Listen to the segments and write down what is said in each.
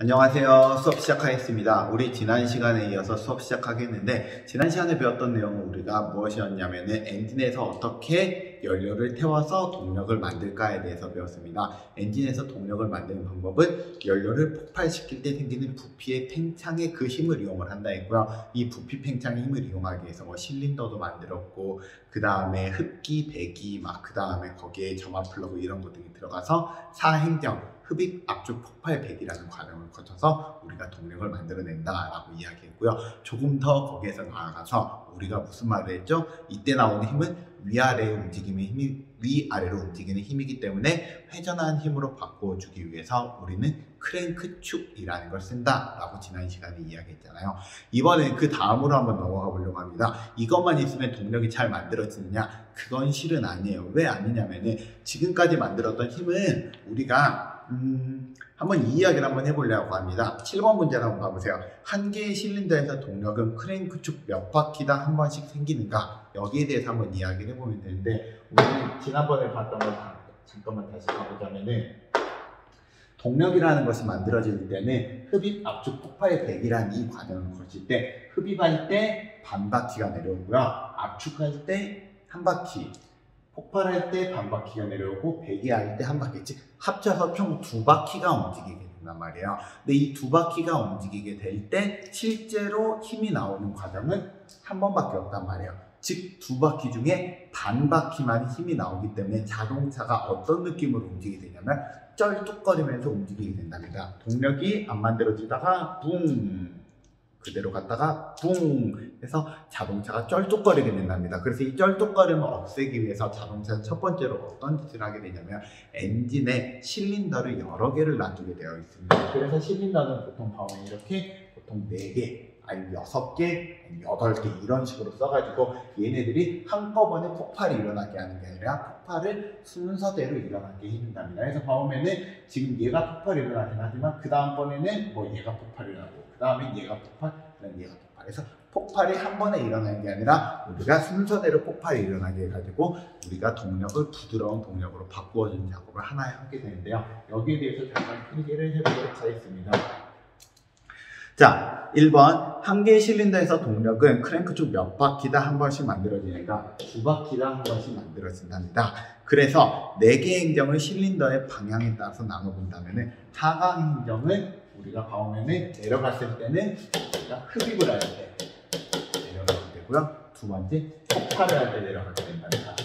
안녕하세요. 수업 시작하겠습니다. 우리 지난 시간에 이어서 수업 시작하겠는데, 지난 시간에 배웠던 내용은 우리가 무엇이었냐면은 엔진에서 어떻게 연료를 태워서 동력을 만들까에 대해서 배웠습니다. 엔진에서 동력을 만드는 방법은 연료를 폭발시킬 때 생기는 부피의 팽창의 그 힘을 이용을 한다 했고요. 이 부피 팽창의 힘을 이용하기 위해서 실린더도 만들었고, 그 다음에 흡기, 배기, 그 다음에 거기에 점화 플러그 이런 것 등이 들어가서 사행정, 흡입, 압축, 폭발, 배기라는 과정을 거쳐서 우리가 동력을 만들어낸다 라고 이야기했고요. 조금 더 거기에서 나아가서 우리가 무슨 말을 했죠? 이때 나오는 힘은 위아래로 움직이는 힘이기 때문에 회전하는 힘으로 바꿔주기 위해서 우리는 크랭크 축이라는 걸 쓴다 라고 지난 시간에 이야기했잖아요. 이번엔 그 다음으로 한번 넘어가 보려고 합니다. 이것만 있으면 동력이 잘 만들어지느냐? 그건 실은 아니에요. 왜 아니냐면은 지금까지 만들었던 힘은 우리가 한번 이 이야기를 한번 해보려고 합니다. 7번 문제를 한번 봐보세요. 한 개의 실린더에서 동력은 크랭크축 몇 바퀴당 한 번씩 생기는가? 여기에 대해서 한번 이야기를 해보면 되는데, 우리는 지난번에 봤던 걸 잠깐만 다시 가보자면은, 동력이라는 것이 만들어질 때는 흡입, 압축, 폭발, 배기라는 이 과정을 거칠 때 흡입할 때 반 바퀴가 내려오고요. 압축할 때 한 바퀴, 폭발할 때 반 바퀴가 내려오고 배기할 때 한 바퀴, 즉 합쳐서 총 두 바퀴가 움직이게 된단 말이에요. 근데 이 두 바퀴가 움직이게 될 때 실제로 힘이 나오는 과정은 한 번밖에 없단 말이에요. 즉 두 바퀴 중에 반 바퀴만 힘이 나오기 때문에 자동차가 어떤 느낌으로 움직이게 되냐면 쩔뚝거리면서 움직이게 된답니다. 동력이 안 만들어지다가 붕 그대로 갔다가 붕 해서 자동차가 쩔뚝거리게 된답니다. 그래서 이 쩔뚝거림을 없애기 위해서 자동차는 첫 번째로 어떤 짓을 하게 되냐면 엔진에 실린더를 여러 개를 놔두게 되어 있습니다. 그래서 실린더는 보통 보면 이렇게 보통 4개 아니면 6개, 8개 이런 식으로 써가지고 얘네들이 한꺼번에 폭발이 일어나게 하는 게 아니라 폭발을 순서대로 일어나게 해준답니다. 그래서 보면은 지금 얘가 폭발이 일어나긴 하지만 그 다음번에는 얘가 폭발이 일어나고 그 다음에 얘가 폭발, 그다음에 얘가 폭발해서 폭발이 한 번에 일어나는 게 아니라 우리가 순서대로 폭발이 일어나게 해가지고 우리가 동력을 부드러운 동력으로 바꾸어주는 작업을 하나 하게 되는데요. 여기에 대해서 잠깐 필기를 해보도록 하겠습니다. 자, 1번 한 개의 실린더에서 동력은 크랭크축 몇 바퀴당 한 번씩 만들어지는가? 2바퀴당 한 번씩 만들어진답니다. 그래서 4개의 행정을 실린더의 방향에 따라서 나눠본다면 하강 행정은 우리가 보면은 내려갔을 때는 우리가 흡입을 할 때 내려가게 되고요. 두 번째 폭발을 할 때 내려가게 된답니다.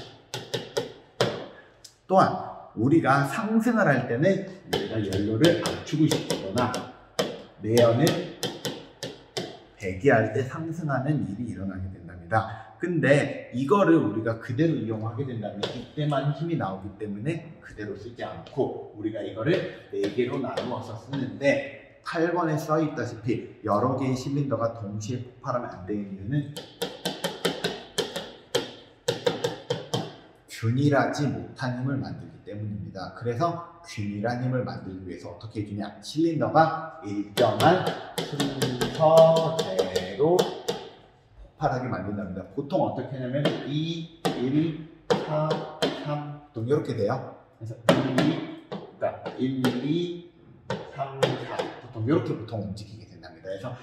또한 우리가 상승을 할 때는 우리가 연료를 압축을 시키거나 내연을 배기할 때 상승하는 일이 일어나게 된답니다. 근데 이거를 우리가 그대로 이용하게 된다면 이때만 힘이 나오기 때문에 그대로 쓰지 않고 우리가 이거를 4개로 나누어서 쓰는데 8번에 써 있다시피 여러 개의 실린더가 동시에 폭발하면 안 되는 이유는 균일하지 못한 힘을 만들기 때문입니다. 그래서 균일한 힘을 만들기 위해서 어떻게 해주냐? 실린더가 일정한 순서대로 폭발하게 만든답니다. 보통 어떻게 하냐면 2, 1, 4, 3 보통 이렇게 돼요. 그래서 1, 2, 3, 4 보통 이렇게 움직이게 된답니다. 그래서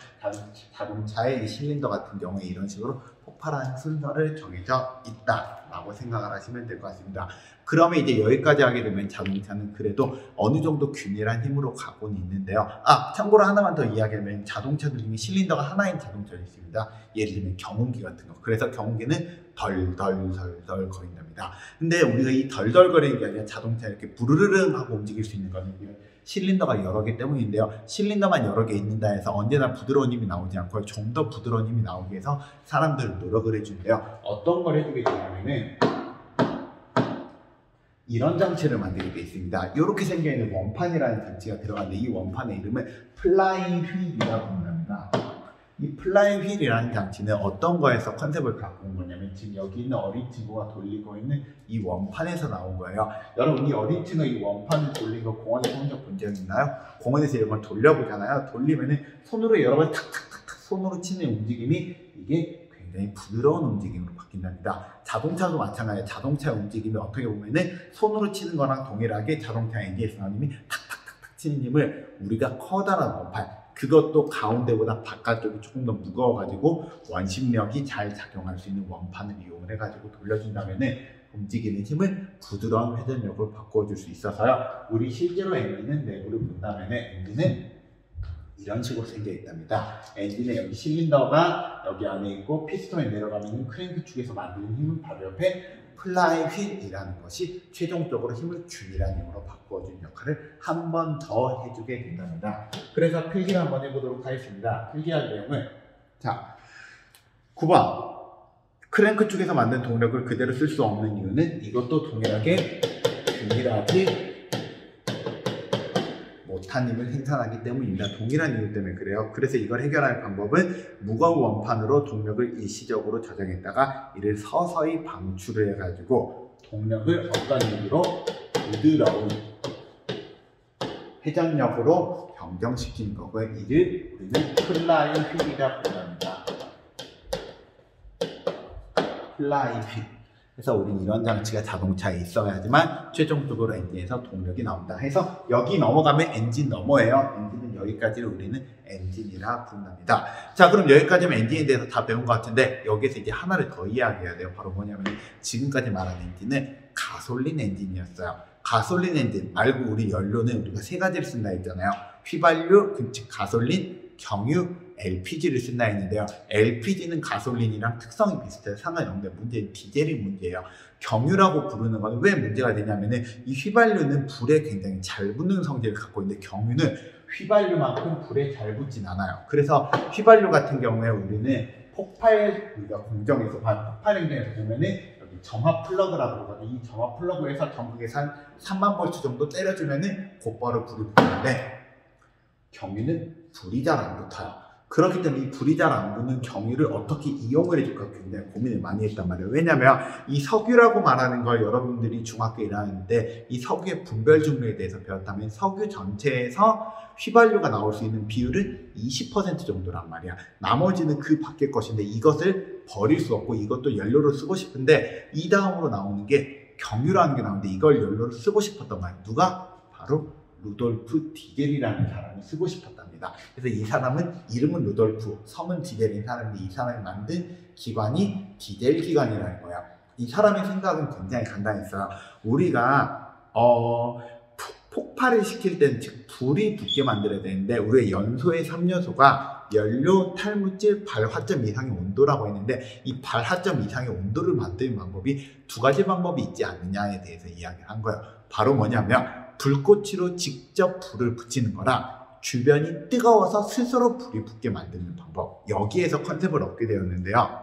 자동차의 이 실린더 같은 경우에 이런 식으로 폭발하는 순서를 정해져 있다라고 생각을 하시면 될 것 같습니다. 그러면 이제 여기까지 하게 되면 자동차는 그래도 어느 정도 균일한 힘으로 가고는 있는데요. 참고로 하나만 더 이야기하면 자동차들 중에 실린더가 하나인 자동차가 있습니다. 예를 들면 경운기 같은 거. 그래서 경운기는 덜덜덜덜 거린답니다. 근데 우리가 이 덜덜거리는 게 아니라 자동차 이렇게 부르르릉 하고 움직일 수 있는 거는 실린더가 여러 개 때문인데요. 실린더만 여러 개 있는다 해서 언제나 부드러운 힘이 나오지 않고 좀 더 부드러운 힘이 나오기 위해서 사람들은 노력을 해주는데요. 어떤 걸 해주게 되냐면은 이런 장치를 만들게 되어 있습니다. 이렇게 생겨있는 원판이라는 장치가 들어가는데 이 원판의 이름은 플라잉 휠이라고 합니다. 이 플라잉 휠이라는 장치는 어떤 거에서 컨셉을 갖고 온 거냐면 지금 여기 있는 어린 친구가 돌리고 있는 이 원판에서 나온 거예요. 여러분 이 어린 친구가 이 원판을 돌린 거 공원에서 혼자 본 적 있나요? 공원에서 이런 걸 돌려보잖아요. 돌리면은 손으로 여러 번 탁탁탁탁 손으로 치는 움직임이 이게 굉장히 부드러운 움직임으로 바뀐답니다. 자동차도 마찬가지예요. 자동차의 움직임이 어떻게 보면은 손으로 치는 거랑 동일하게 자동차 엔진에서 나오는 힘이 탁탁탁탁 받치는 힘을 우리가 커다란 원판, 그것도 가운데보다 바깥쪽이 조금 더 무거워가지고 원심력이 잘 작용할 수 있는 원판을 이용을 해가지고 돌려준다면은 움직이는 힘을 부드러운 회전력으로 바꿔줄 수 있어서요. 우리 실제로 엔진은 내부를 본다면은 엔진은 이런 식으로 생겨 있답니다. 엔진의 여기 실린더가 여기 안에 있고 피스톤이 내려가면 크랭크 축에서 만드는 힘은 바로 옆에 플라이 휠이라는 것이 최종적으로 힘을 균일한 힘으로 바꿔주는 역할을 한 번 더 해주게 된답니다. 그래서 필기를 한번 해보도록 하겠습니다. 필기할 내용을, 자, 9번 크랭크 축에서 만든 동력을 그대로 쓸 수 없는 이유는 이것도 동일하게 균일하지 못한 힘을 생산하기 때문입니다. 동일한 이유 때문에 그래요. 그래서 이걸 해결할 방법은 무거운 원판으로 동력을 일시적으로 저장했다가 이를 서서히 방출을 해가지고 동력을 어떤 힘으로 부드러운 회전력으로 변경시키는 거고요. 이를 우리는 플라이 휠이라고 부릅니다. 플라이 휠. 그래서 우리는 이런 장치가 자동차에 있어야지만 최종적으로 엔진에서 동력이 나온다 해서 여기 넘어가면 엔진 너머예요. 엔진은 여기까지를 우리는 엔진이라 부른답니다. 자, 그럼 여기까지면 엔진에 대해서 다 배운 것 같은데 여기서 이제 하나를 더 이야기해야 돼요. 바로 뭐냐면 지금까지 말한 엔진은 가솔린 엔진이었어요. 가솔린 엔진 말고 우리 연료는 우리가 세 가지를 쓴다 했잖아요. 휘발유, 즉 가솔린, 경유, LPG를 쓴다 했는데요. LPG는 가솔린이랑 특성이 비슷해요. 상관이 없는데 문제는 디젤이 문제예요. 경유라고 부르는 건 왜 문제가 되냐면은 이 휘발유는 불에 굉장히 잘 붙는 성질을 갖고 있는데 경유는 휘발유만큼 불에 잘 붙진 않아요. 그래서 휘발유 같은 경우에 우리는 폭발, 우리가 공정에서 폭발 행정에서 보면은 여기 점화 플러그라고 그러거든요. 이 점화 플러그에서 전극에서 한 3만 볼트 정도 때려주면은 곧바로 불이 붙는데 경유는 불이 잘 안 붙어요. 그렇기 때문에 이 불이 잘 안 붙는 경유를 어떻게 이용을 해줄까 굉장히 고민을 많이 했단 말이에요. 왜냐면 이 석유라고 말하는 걸 여러분들이 중학교 1학년 때 이 석유의 분별 종류에 대해서 배웠다면 석유 전체에서 휘발유가 나올 수 있는 비율은 20% 정도란 말이야. 나머지는 그 밖의 것인데 이것을 버릴 수 없고 이것도 연료로 쓰고 싶은데 이 다음으로 나오는 게 경유라는 게 나오는데 이걸 연료로 쓰고 싶었단 말이야. 누가? 바로 루돌프 디겔이라는 사람이 쓰고 싶었답니다. 그래서 이 사람은 이름은 루돌프, 성은 디겔인 사람인데 이 사람이 만든 기관이 디젤 기관이라는 거야. 이 사람의 생각은 굉장히 간단했어요. 우리가 폭발을 시킬 때는 즉 불이 붙게 만들어야 되는데 우리의 연소의 3요소가 연료, 탈물질, 발화점 이상의 온도라고 했는데 이 발화점 이상의 온도를 만드는 방법이 두 가지 방법이 있지 않느냐에 대해서 이야기를 한 거예요. 바로 뭐냐면 불꽃으로 직접 불을 붙이는 거랑 주변이 뜨거워서 스스로 불이 붙게 만드는 방법, 여기에서 컨셉을 얻게 되었는데요.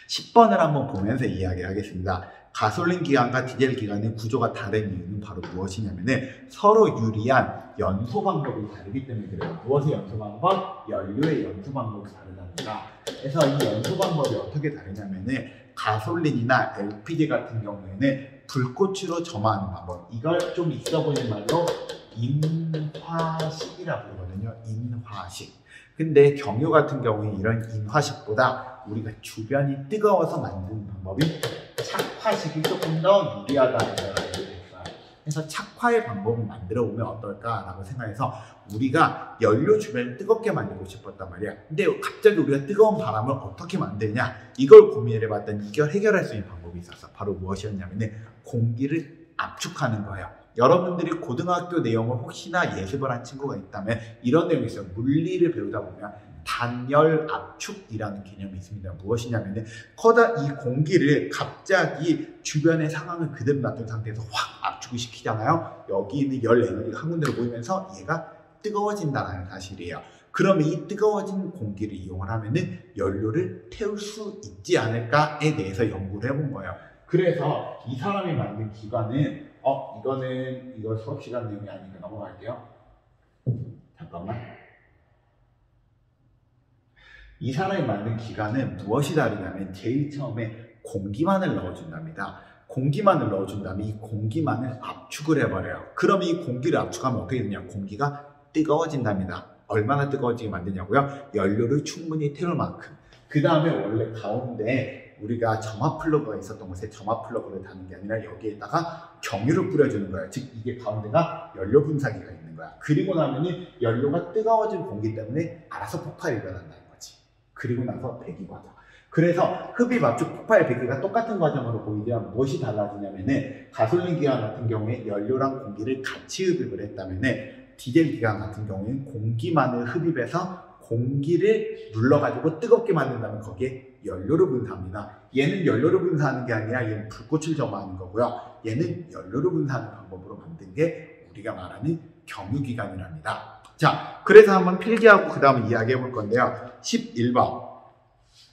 10번을 한번 보면서 이야기하겠습니다. 가솔린 기관과 디젤 기관의 구조가 다른 이유는 바로 무엇이냐면은 서로 유리한 연소 방법이 다르기 때문에 그래요. 무엇의 연소 방법? 연료의 연소 방법이 다르답니다. 그래서 이 연소 방법이 어떻게 다르냐면은 가솔린이나 LPG 같은 경우에는 불꽃으로 점화하는 방법, 이걸 좀 있어 보이는 말로 인화식이라고 부르거든요. 인화식. 근데 경유 같은 경우에 이런 인화식보다 우리가 주변이 뜨거워서 만드는 방법이 착화식이 조금 더 유리하다는 걸 알게 됐어요. 그래서 착화의 방법을 만들어 보면 어떨까라고 생각해서 우리가 연료 주변을 뜨겁게 만들고 싶었단 말이야. 근데 갑자기 우리가 뜨거운 바람을 어떻게 만드냐, 이걸 고민을 해봤더니 이걸 해결할 수 있는 방법이 있었어. 바로 무엇이었냐면 공기를 압축하는 거예요. 여러분들이 고등학교 내용을 혹시나 예습을 한 친구가 있다면 이런 내용이 있어요. 물리를 배우다 보면 단열 압축이라는 개념이 있습니다. 무엇이냐면 이 공기를 갑자기 주변의 상황을 그대로 놔둔 상태에서 확 압축을 시키잖아요. 여기 있는 열 에너지가 한 군데로 모이면서 얘가 뜨거워진다는 사실이에요. 그러면 이 뜨거워진 공기를 이용을 하면은 연료를 태울 수 있지 않을까에 대해서 연구를 해본 거예요. 그래서 이 사람이 만든 기관은 이거 수업 시간 내용이 아니니까 넘어갈게요. 잠깐만. 이 사람이 만든 기관은 무엇이 다르냐면 제일 처음에 공기만을 넣어준답니다. 공기만을 넣어준다면 이 공기만을 압축을 해버려요. 그럼 이 공기를 압축하면 어떻게 되냐? 공기가 뜨거워진답니다. 얼마나 뜨거워지게 만드냐고요? 연료를 충분히 태울 만큼. 그 다음에 원래 가운데 우리가 점화 플러그가 있었던 곳에 점화 플러그를 다는 게 아니라 여기에다가 경유를 뿌려주는 거예요. 즉 이게 가운데가 연료 분사기가 있는 거야. 그리고 나면은 연료가 뜨거워진 공기 때문에 알아서 폭발이 일어난다는 거지. 그리고 나서 배기 과정. 그래서 흡입, 압축, 폭발, 배기가 똑같은 과정으로 보이면 무엇이 달라지냐면은 가솔린 기관 같은 경우에 연료랑 공기를 같이 흡입을 했다면은 디젤 기관 같은 경우에는 공기만을 흡입해서 공기를 눌러가지고 뜨겁게 만든다면 거기에 연료를 분사합니다. 얘는 연료를 분사하는 게 아니라 얘는 불꽃을 점화하는 거고요. 얘는 연료를 분사하는 방법으로 만든 게 우리가 말하는 경유기관이랍니다. 자, 그래서 한번 필기하고 그 다음에 이야기해 볼 건데요. 11번.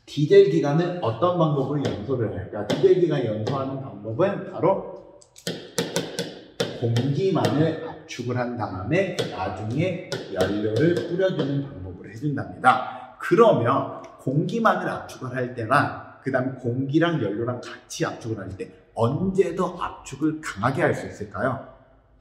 디젤 기관은 어떤 방법으로 연소를 할까? 디젤 기관 연소하는 방법은 바로 공기만을 압축을 한 다음에 나중에 연료를 뿌려주는 방법으로 해준답니다. 그러면 공기만을 압축을 할 때나 그 다음에 공기랑 연료랑 같이 압축을 할 때 언제 더 압축을 강하게 할 수 있을까요?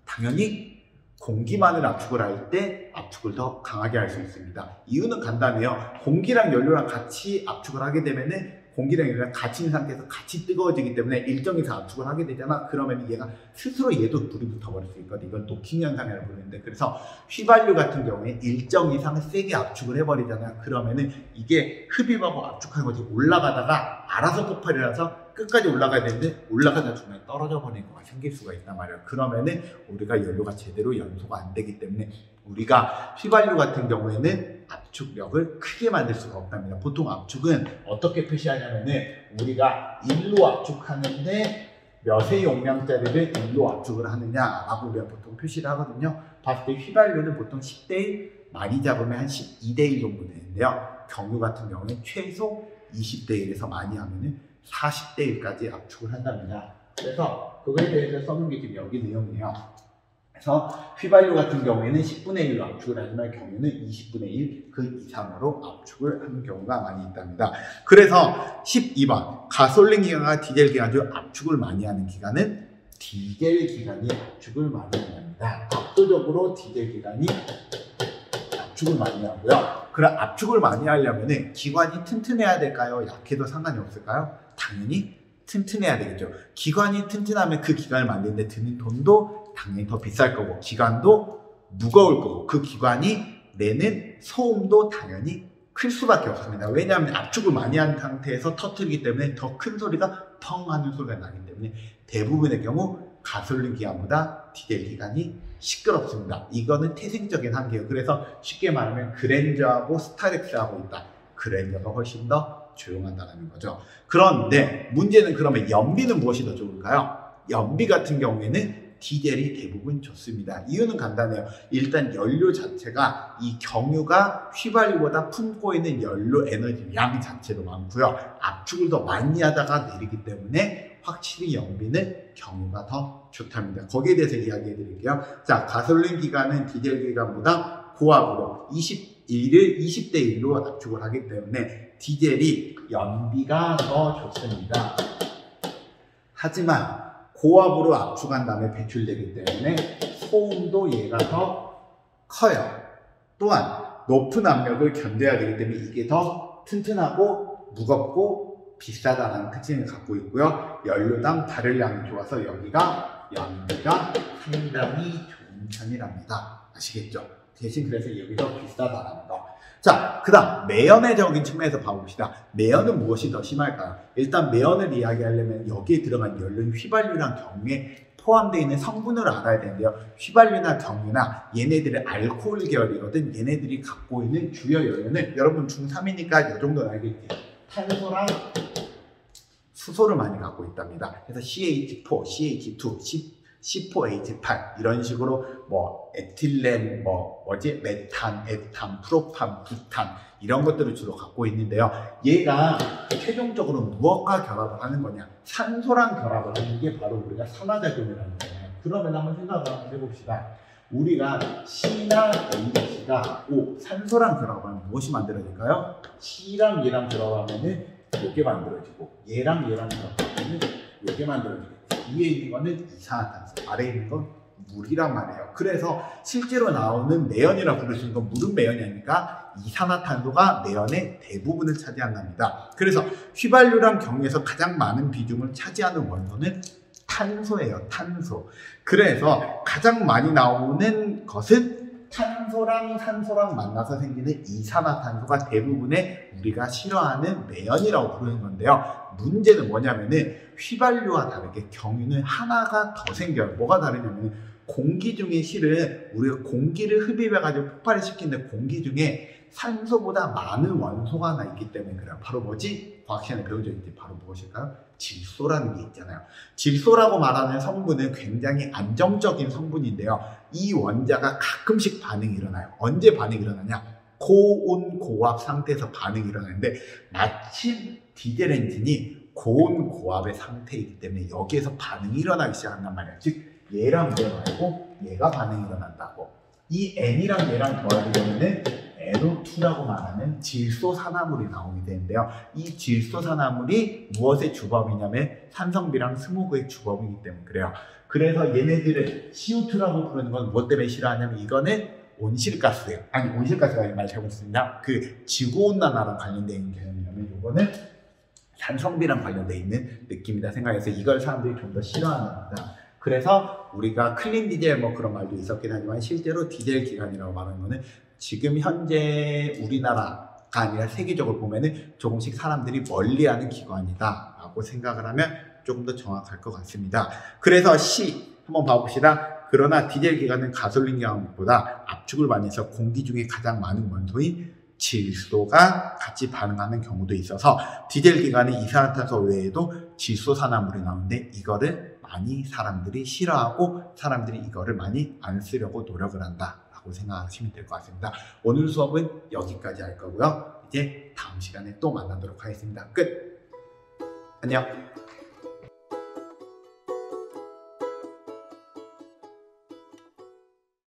당연히 공기만을 압축을 할 때 압축을 더 강하게 할 수 있습니다. 이유는 간단해요. 공기랑 연료랑 같이 압축을 하게 되면은 공기랑 연료랑 같이 있는 상태에서 같이 뜨거워지기 때문에 일정 이상 압축을 하게 되잖아. 그러면 얘가 스스로 얘도 불이 붙어버릴 수 있거든. 이걸 노킹 현상이라고 부르는데, 그래서 휘발유 같은 경우에 일정 이상 세게 압축을 해버리잖아요. 그러면은 이게 흡입하고 압축하는 것이 올라가다가 알아서 폭발이 나서 끝까지 올라가야 되는데 올라가다 중간에 떨어져 버리는 거가 생길 수가 있단 말이에요. 그러면은 우리가 연료가 제대로 연소가 안 되기 때문에 우리가 휘발유 같은 경우에는 압축력을 크게 만들 수가 없답니다. 보통 압축은 어떻게 표시하냐면은 우리가 1로 압축하는데 몇의 용량짜리를 1로 압축을 하느냐라고 우리가 보통 표시를 하거든요. 봤을 때 휘발유는 보통 10대 1, 많이 잡으면 한 12대 1 정도 되는데요. 경유 같은 경우는 최소 20대 1에서 많이 하면은 40대 1까지 압축을 한답니다. 그래서 그거에 대해서 써놓은 게 지금 여기 내용이에요. 그래서 휘발유 같은 경우에는 10분의 1로 압축을 하지만 경유는 20분의 1 그 이상으로 압축을 하는 경우가 많이 있답니다. 그래서 12번 가솔린 기관과 디젤 기관 중 압축을 많이 하는 기관은 디젤 기관이 압축을 많이 합니다. 압도적으로 디젤 기관이 압축을 많이 하고요. 그럼 압축을 많이 하려면 기관이 튼튼해야 될까요? 약해도 상관이 없을까요? 당연히 튼튼해야 되겠죠. 기관이 튼튼하면 그 기관을 만드는데 드는 돈도 당연히 더 비쌀 거고 기관도 무거울 거고 그 기관이 내는 소음도 당연히 클 수밖에 없습니다. 왜냐하면 압축을 많이 한 상태에서 터뜨리기 때문에 더 큰 소리가 펑 하는 소리가 나기 때문에 대부분의 경우 가솔린 기관보다 디젤 기관이 시끄럽습니다. 이거는 태생적인 한계예요. 그래서 쉽게 말하면 그랜저하고 스타렉스하고 있다. 그랜저가 훨씬 더 조용하다는 거죠. 그런데 문제는 그러면 연비는 무엇이 더 좋을까요? 연비 같은 경우에는 디젤이 대부분 좋습니다. 이유는 간단해요. 일단 연료 자체가 이 경유가 휘발유보다 품고 있는 연료 에너지 양 자체도 많고요. 압축을 더 많이 하다가 내리기 때문에 확실히 연비는 경유가 더 좋답니다. 거기에 대해서 이야기해 드릴게요. 자, 가솔린 기관은 디젤 기관보다 고압으로 21을 20대 1로 압축을 하기 때문에 디젤이 연비가 더 좋습니다. 하지만 고압으로 압축한 다음에 배출되기 때문에 소음도 얘가 더 커요. 또한 높은 압력을 견뎌야 되기 때문에 이게 더 튼튼하고 무겁고 비싸다는 특징을 갖고 있고요. 연료당 발열량이 좋아서 여기가 연비가 상당히 좋은 편이랍니다. 아시겠죠? 대신 그래서 여기서 비싸다라는 거. 자, 그 다음 매연애적인 측면에서 봐봅시다. 매연은 무엇이 더 심할까요? 일단 매연을 이야기하려면 여기에 들어간 연료는 휘발유랑 경유에 포함되어 있는 성분을 알아야 되는데요. 휘발유나 경유나 얘네들의 알코올 계열이거든. 얘네들이 갖고 있는 주요 연료는 여러분 중3이니까 이 정도는 알겠지. 탄소랑 수소를 많이 갖고 있답니다. 그래서 CH4, CH2, C4H8 이런 식으로 뭐 에틸렌, 메탄, 에탄, 프로판, 부탄 이런 것들을 주로 갖고 있는데요. 얘가 최종적으로 무엇과 결합을 하는 거냐? 산소랑 결합을 하는 게 바로 우리가 산화작용이라는 거예요. 그러면 한번 생각을 한번 해봅시다. 우리가 C나 H가 산소랑 결합하면 무엇이 만들어질까요? C랑 얘랑 결합하면은 이게 만들어지고 얘랑 결합하면은 이게 만들어지고 위에 있는 거는 이산화탄소, 아래에 있는 건 물이란 말이에요. 그래서 실제로 나오는 매연이라고 부르시는 건 물은 매연이 아니니까 이산화탄소가 매연의 대부분을 차지한답니다. 그래서 휘발유랑 경유에서 가장 많은 비중을 차지하는 원소는 탄소예요. 탄소. 그래서 가장 많이 나오는 것은 탄소랑 산소랑 만나서 생기는 이산화탄소가 대부분의 우리가 싫어하는 매연이라고 부르는 건데요. 문제는 뭐냐면은 휘발유와 다르게 경유는 하나가 더 생겨요. 뭐가 다르냐면 공기 중에 실은 우리가 공기를 흡입해가지고 폭발을 시키는데 공기 중에 산소보다 많은 원소가 하나 있기 때문에 그래요. 바로 뭐지? 과학 시간에 배운 적 있지? 바로 무엇일까요? 질소라는 게 있잖아요. 질소라고 말하는 성분은 굉장히 안정적인 성분인데요. 이 원자가 가끔씩 반응이 일어나요. 언제 반응이 일어나냐? 고온 고압 상태에서 반응이 일어나는데 마침 디젤 엔진이 고온 고압의 상태이기 때문에 여기에서 반응이 일어나기 시작한단 말이에요. 즉 얘랑 얘 말고 얘가 반응이 일어난다고. 이 N이랑 얘랑 더하게 되면은 NO2라고 말하는 질소산화물이 나오게 되는데요. 이 질소산화물이 무엇의 주범이냐면 산성비랑 스모그의 주범이기 때문에 그래요. 그래서 얘네들을 CO2라고 부르는 건 무엇 때문에 싫어하냐면 이거는 온실가스예요. 아니 온실가스가 아니라 말 잘못했습니다. 그 지구온난화랑 관련되어 있는 개념이라면 이거는 산성비랑 관련되어 있는 느낌이다 생각해서 이걸 사람들이 좀 더 싫어합니다. 그래서 우리가 클린 디젤 뭐 그런 말도 있었긴 하지만 실제로 디젤 기관이라고 말하는 거는 지금 현재 우리나라가 아니라 세계적으로 보면은 조금씩 사람들이 멀리하는 기관이다 라고 생각을 하면 조금 더 정확할 것 같습니다. 그래서 C 한번 봐봅시다. 그러나 디젤 기관은 가솔린 기관보다 압축을 많이 해서 공기 중에 가장 많은 원소인 질소가 같이 반응하는 경우도 있어서 디젤 기관은 이산화탄소 외에도 질소산화물이 나오는데 이거를 많이 사람들이 싫어하고 사람들이 이거를 많이 안 쓰려고 노력을 한다 라고 생각하시면 될 것 같습니다. 오늘 수업은 여기까지 할 거고요. 이제 다음 시간에 또 만나도록 하겠습니다. 끝! 안녕!